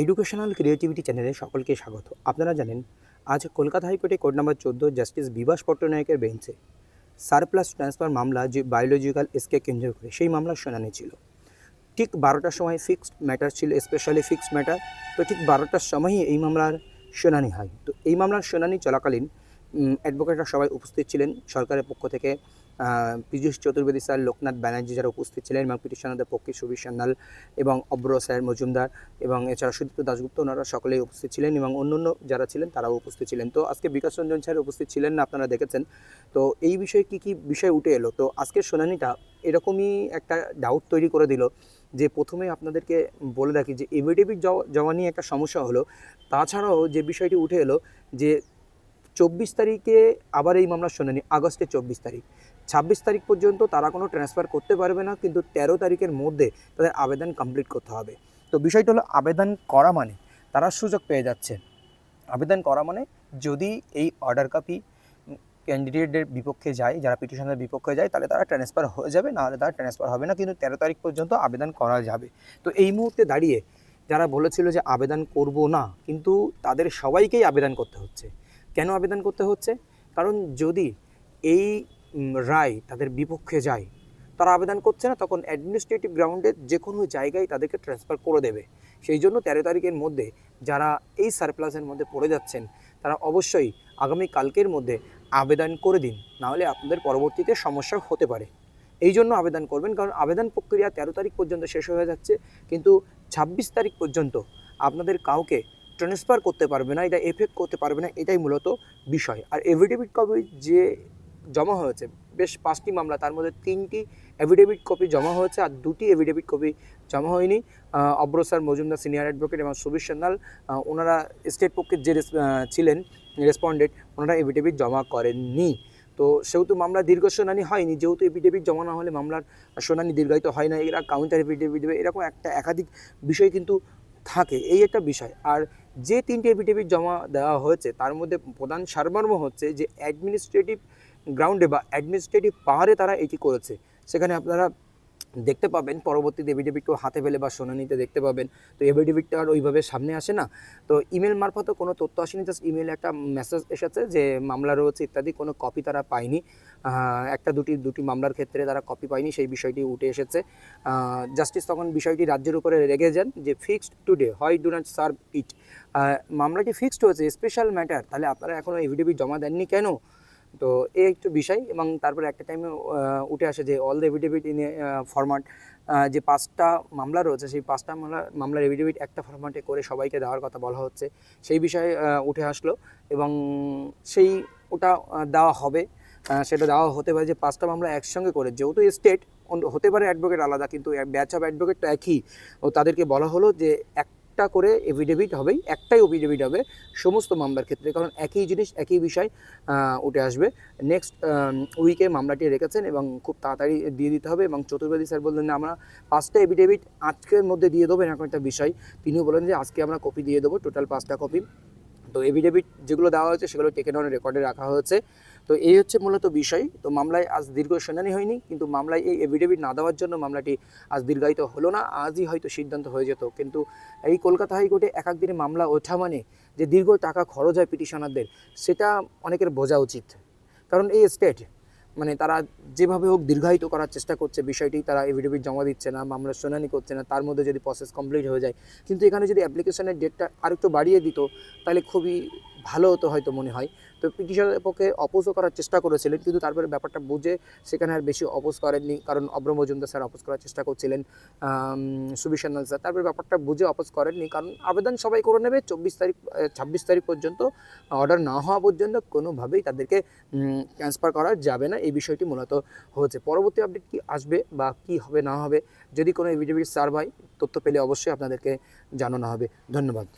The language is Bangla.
এডুকেশনাল ক্রিয়েটিভিটি চ্যানেলে সকলকে স্বাগত। আপনারা জানেন আজ কলকাতা হাইকোর্টে কোর্ট নম্বর 14 জাস্টিস বিভাস পট্টনায়কের বেঞ্চে সারপ্লাস ট্রান্সফার মামলা যে বায়োলজিক্যাল এসকে কেন্দ্র করে সেই মামলার শুনানি ছিল। ঠিক 12টার সময় ফিক্সড ম্যাটার ছিল, স্পেশালি ফিক্সড ম্যাটার। তো ঠিক 12টার সময়ই এই মামলার শুনানি হয়। তো এই মামলার শুনানি চলাকালীন অ্যাডভোকেটরা সবাই উপস্থিত ছিলেন। সরকারের পক্ষ থেকে পীযূষ চতুর্বেদী স্যার, লোকনাথ ব্যানার্জি যারা উপস্থিত ছিলেন, এবং পিটিশনারদের পক্ষে সুবীর সান্যাল এবং অব্র স্যার মজুমদার এবং এছাড়া সুদীপ্ত দাশগুপ্ত, ওনারা সকলেই উপস্থিত ছিলেন এবং অন্য যারা ছিলেন তারাও উপস্থিত ছিলেন। তো আজকে বিকাশ রঞ্জন স্যার উপস্থিত ছিলেন না, আপনারা দেখেছেন। তো এই বিষয়ে কী বিষয় উঠে এলো, তো আজকের শুনানিটা এরকমই একটা ডাউট তৈরি করে দিল যে প্রথমে আপনাদেরকে বলে রাখি যে এফিডেভিট জমা নিয়ে একটা সমস্যা হলো। তাছাড়াও যে বিষয়টি উঠে এলো যে 24 তারিখে আবার এই মামলার শুনানি, আগস্টের 24 তারিখ, 26 তারিখ পর্যন্ত তারা কোনো ট্রান্সফার করতে পারবে না, কিন্তু 13 তারিখের মধ্যে তাদের আবেদন কমপ্লিট করতে হবে। তো বিষয়টা হলো আবেদন করা মানে তারা সুযোগ পেয়ে যাচ্ছে। আবেদন করা মানে যদি এই অর্ডার কপি ক্যান্ডিডেটের বিপক্ষে যায়, যারা পিটিশনের বিপক্ষে যায়, তাহলে তারা ট্রান্সফার হয়ে যাবে, নাহলে তারা ট্রান্সফার হবে না, কিন্তু 13 তারিখ পর্যন্ত আবেদন করা যাবে। তো এই মুহূর্তে দাঁড়িয়ে যারা বলেছিল যে আবেদন করব না, কিন্তু তাদের সবাইকেই আবেদন করতে হচ্ছে। কেন আবেদন করতে হচ্ছে? কারণ যদি এই রায় তাদের বিপক্ষে যায়, তারা আবেদন করছে না, তখন অ্যাডমিনিস্ট্রেটিভ গ্রাউন্ডে যে কোনো জায়গায় তাদেরকে ট্রান্সফার করে দেবে। সেই জন্য 13 তারিখের মধ্যে যারা এই সারপ্লাসের মধ্যে পড়ে যাচ্ছেন, তারা অবশ্যই আগামী কালকের মধ্যে আবেদন করে দিন, নাহলে আপনাদের পরবর্তীতে সমস্যা হতে পারে। এই জন্য আবেদন করবেন, কারণ আবেদন প্রক্রিয়া 13 তারিখ পর্যন্ত শেষ হয়ে যাচ্ছে, কিন্তু 26 তারিখ পর্যন্ত আপনাদের কাউকে ট্রান্সফার করতে পারবে না, এটা এফেক্ট করতে পারবে না, এটাই মূলত বিষয়। আর এফিডেভিট কপি যে জমা হয়েছে, বেশ 5টি মামলা, তার মধ্যে 3টি এফিডেভিট কপি জমা হয়েছে, আর 2টি এফিডেভিট কপি জমা হয়নি। অব্র স্যার মজুমদার সিনিয়র অ্যাডভোকেট এবং সুবীর সান্যাল, ওনারা স্টেট পক্ষের যে ছিলেন রেসপন্ডেন্ট, ওনারা এফিডেভিট জমা করেননি। তো সেহেতু মামলা দীর্ঘ শুনানি হয়নি, যেহেতু এফিডেভিট জমা না হলে মামলার শুনানি দীর্ঘায়িত হয় না, এরা কাউন্টার এফিডেভিট দেবে, এরকম একাধিক বিষয় কিন্তু থাকে, এই একটা বিষয়। আর যে 3টি এফিডেভিট জমা দেওয়া হয়েছে তার মধ্যে প্রধান সারমর্ম হচ্ছে যে অ্যাডমিনিস্ট্রেটিভ গ্রাউন্ডে বা অ্যাডমিনিস্ট্রেটিভ পাওয়ারে তারা এটি করেছে। সেখানে আপনারা দেখতে পাবেন পরবর্তীতে এফিডেভিটকেও হাতে পেলে বা শুনানিতে দেখতে পাবেন। তো এফিডেভিটটা আর ওইভাবে সামনে আসে না, তো ইমেল মারফতও কোনো তথ্য আসেনি, জাস্ট ইমেলে একটা মেসেজ এসেছে যে মামলা রয়েছে ইত্যাদি, কোনো কপি তারা পায়নি। একটা দুটি মামলার ক্ষেত্রে তারা কপি পায়নি, সেই বিষয়টি উঠে এসেছে। জাস্টিস তখন বিষয়টি রাজ্যের উপরে রেগে যান যে ফিক্সড টুডে, হয় ডু নট সার্ভ ইট। মামলাটি ফিক্সড হয়েছে, স্পেশাল ম্যাটার, তাহলে আপনারা এখনও এফিডেভিট জমা দেননি কেন? তো এই একটু বিষয়। এবং তারপরে একটা টাইমে উঠে আসে যে all the affidavit in a format, যে 5টা মামলা রয়েছে, সেই 5টা মামলার এফিডেভিট একটা ফরম্যাটে করে সবাইকে দেওয়ার কথা বলা হচ্ছে, সেই বিষয়ে উঠে আসলো। এবং সেই ওটা দেওয়া হবে, সেটা দেওয়া হতে পারে যে 5টা মামলা একসঙ্গে করে, যেহেতু স্টেট হতে পারে অ্যাডভোকেট আলাদা, কিন্তু ব্যাচ অফ অ্যাডভোকেট তো একই, ও তাদেরকে বলা হলো যে একটা করে এফিডেভিট হবেই, একটাই এফিডেভিট হবে সমস্ত মামলার ক্ষেত্রে, কারণ একই জিনিস একই বিষয় উঠে আসবে। নেক্সট উইকে মামলাটি রেখেছেন এবং খুব তাড়াতাড়ি দিয়ে দিতে হবে। এবং চতুর্বেদী স্যার বললেন আমরা 5টা এফিডেভিট আজকের মধ্যে দিয়ে দেবো, এরকম একটা বিষয়। তিনিও বলেন যে আজকে আমরা কপি দিয়ে দেবো, টোটাল 5টা কপি। তো এফিডেভিট যেগুলো দেওয়া হয়েছে সেগুলো টেকেন অন রেকর্ডে রাখা হয়েছে। তো এই হচ্ছে মূলত বিষয়। তো মামলায় আজ দীর্ঘ শুনানি হয়নি, কিন্তু মামলায় এই এফিডেভিট না দেওয়ার জন্য মামলাটি আজ দীর্ঘায়িত হলো না, আজই হয়তো সিদ্ধান্ত হয়ে যেত। কিন্তু এই কলকাতা হাইকোর্টে এক দিনে মামলা ওঠা মানে যে দীর্ঘ টাকা খরচ হয় পিটিশনারদের, সেটা অনেকের বোঝা উচিত। কারণ এই স্টেট মানে তারা যেভাবে হোক দীর্ঘায়িত করার চেষ্টা করছে বিষয়টি, তারা এফিডেভিট জমা দিচ্ছে না, মামলার শুনানি করছে না, তার মধ্যে যদি প্রসেস কমপ্লিট হয়ে যায়। কিন্তু এখানে যদি অ্যাপ্লিকেশনের ডেটটা আরেকটু বাড়িয়ে দিত, তাহলে খুবই ভালো হতো হয়তো মনে হয়। তো পিটিশনের পক্ষে অপোজও করার চেষ্টা করেছিলেন, কিন্তু তারপরে ব্যাপারটা বুঝে সেখানে আর বেশি অপোজ করেননি, কারণ অব্র মজুমদার স্যার অপোজ করার চেষ্টা করছিলেন, সুবীর সান্যাল স্যার, তারপরে ব্যাপারটা বুঝে অপোজ করেননি, কারণ আবেদন সবাই করে নেবে 26 তারিখ পর্যন্ত, অর্ডার না হওয়া পর্যন্ত কোনোভাবেই তাদেরকে ট্রান্সফার করা যাবে না। এই বিষয়টি মূলত হচ্ছে। পরবর্তী আপডেট কি আসবে বা কি হবে না হবে, যদি কোনো এফিডেভিট সার্ভ হয়, তথ্য পেলে অবশ্যই আপনাদেরকে জানানো হবে। ধন্যবাদ।